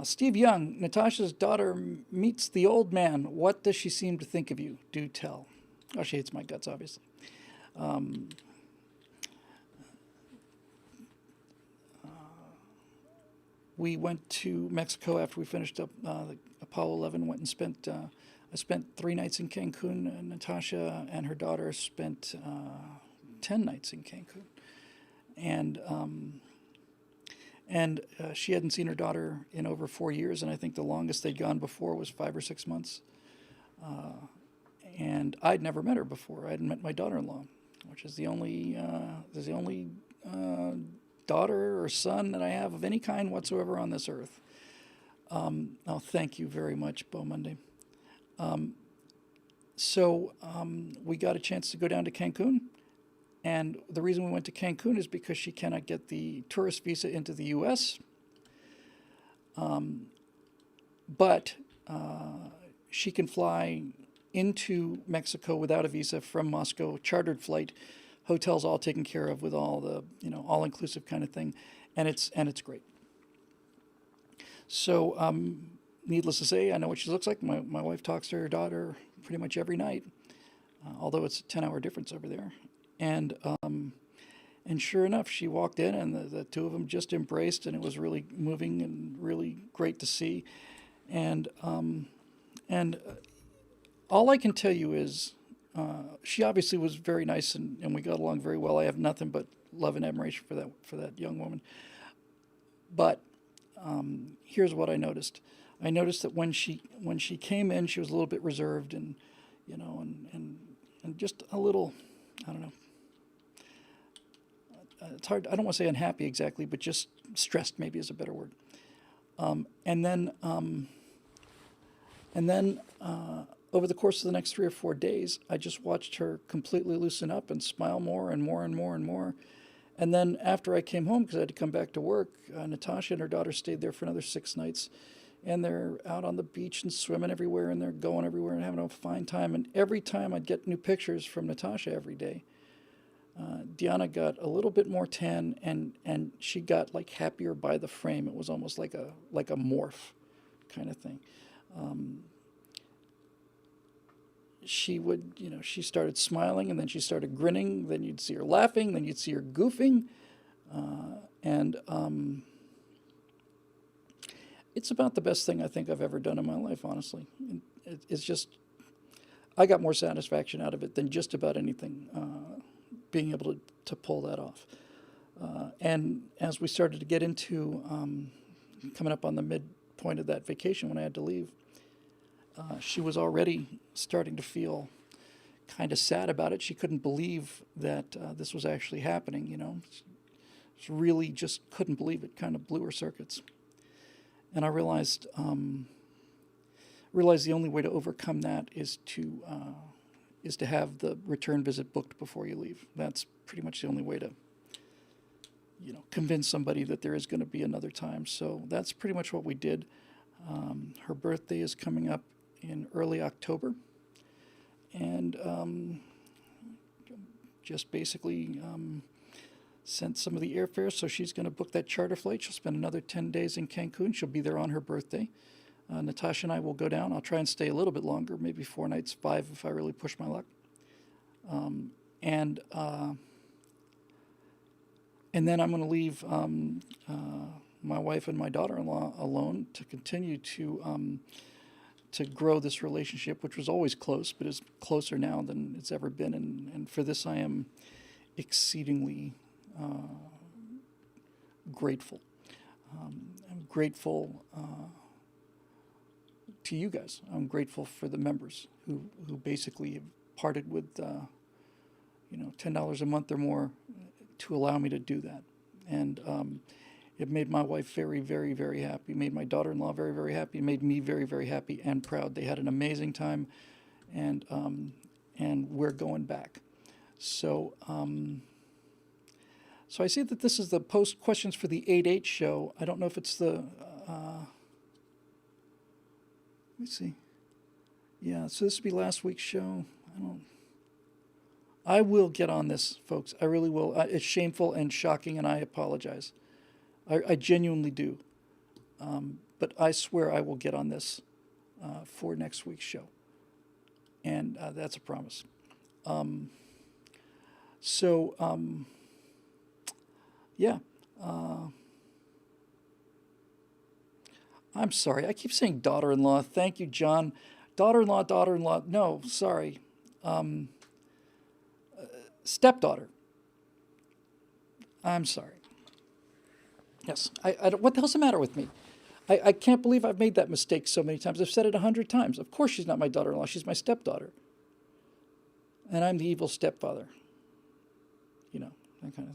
Steve Young, Natasha's daughter meets the old man. What does she seem to think of you? Do tell. Oh, she hates my guts, obviously. Um, we went to Mexico after we finished up the Apollo 11. Went and spent. I spent 3 nights in Cancun. And Natasha and her daughter spent 10 nights in Cancun, and she hadn't seen her daughter in over 4 years, and I think the longest they'd gone before was 5 or 6 months. And I'd never met her before. I hadn't met my daughter-in-law, which is the only daughter or son that I have of any kind whatsoever on this earth. Oh, thank you very much, Bo Monday. So we got a chance to go down to Cancun. And the reason we went to Cancun is because she cannot get the tourist visa into the U.S. But she can fly into Mexico without a visa from Moscow, chartered flight, hotels all taken care of with all the all-inclusive kind of thing, and it's great. So needless to say, I know what she looks like. My wife talks to her daughter pretty much every night, although it's a 10-hour difference over there. And sure enough, she walked in, and the two of them just embraced, and it was really moving and really great to see. And all I can tell you is, she obviously was very nice, and we got along very well. I have nothing but love and admiration for that young woman. But here's what I noticed. I noticed that when she came in, she was a little bit reserved, and just a little, I don't know. It's hard. I don't want to say unhappy exactly, but just stressed maybe is a better word. And then over the course of the next 3 or 4 days, I just watched her completely loosen up and smile more and more and more and more. And then after I came home, because I had to come back to work, Natasha and her daughter stayed there for another 6 nights. And they're out on the beach and swimming everywhere, and they're going everywhere and having a fine time. And every time I'd get new pictures from Natasha every day, Diana got a little bit more tan, and she got like happier by the frame. It was almost like a morph kind of thing. She started smiling, and then she started grinning. Then you'd see her laughing. Then you'd see her goofing, and it's about the best thing I think I've ever done in my life, honestly. It's just, I got more satisfaction out of it than just about anything, being able to pull that off. And as we started to get into coming up on the midpoint of that vacation when I had to leave, she was already starting to feel kind of sad about it. She couldn't believe that this was actually happening, She really just couldn't believe it, kind of blew her circuits. And I realized the only way to overcome that is to have the return visit booked before you leave. That's pretty much the only way to, convince somebody that there is going to be another time. So that's pretty much what we did. Her birthday is coming up in early October, and just basically sent some of the airfares, so she's going to book that charter flight. She'll spend another 10 days in Cancun. She'll be there on her birthday. Natasha and I will go down. I'll try and stay a little bit longer, maybe 4 nights, 5 if I really push my luck. And then I'm going to leave my wife and my daughter-in-law alone to continue to grow this relationship, which was always close, but is closer now than it's ever been. And for this, I am exceedingly grateful. I'm grateful to you guys. I'm grateful for the members who basically have parted with $10 a month or more to allow me to do that. And it made my wife very, very, very happy. Made my daughter-in-law very, very happy. Made me very, very happy and proud. They had an amazing time, and we're going back. So I see that this is the post questions for the 8/8 show. I don't know if it's the. Let me see. Yeah, so this will be last week's show. I will get on this, folks. I really will. It's shameful and shocking, and I apologize. I genuinely do. But I swear I will get on this for next week's show. And that's a promise. Yeah. I'm sorry. I keep saying daughter-in-law. Thank you, John. Daughter-in-law, daughter-in-law. No, sorry. Stepdaughter. I'm sorry. Yes. What the hell's the matter with me? I can't believe I've made that mistake so many times. I've said it 100 times. Of course she's not my daughter-in-law. She's my stepdaughter. And I'm the evil stepfather. You know, that kind of thing.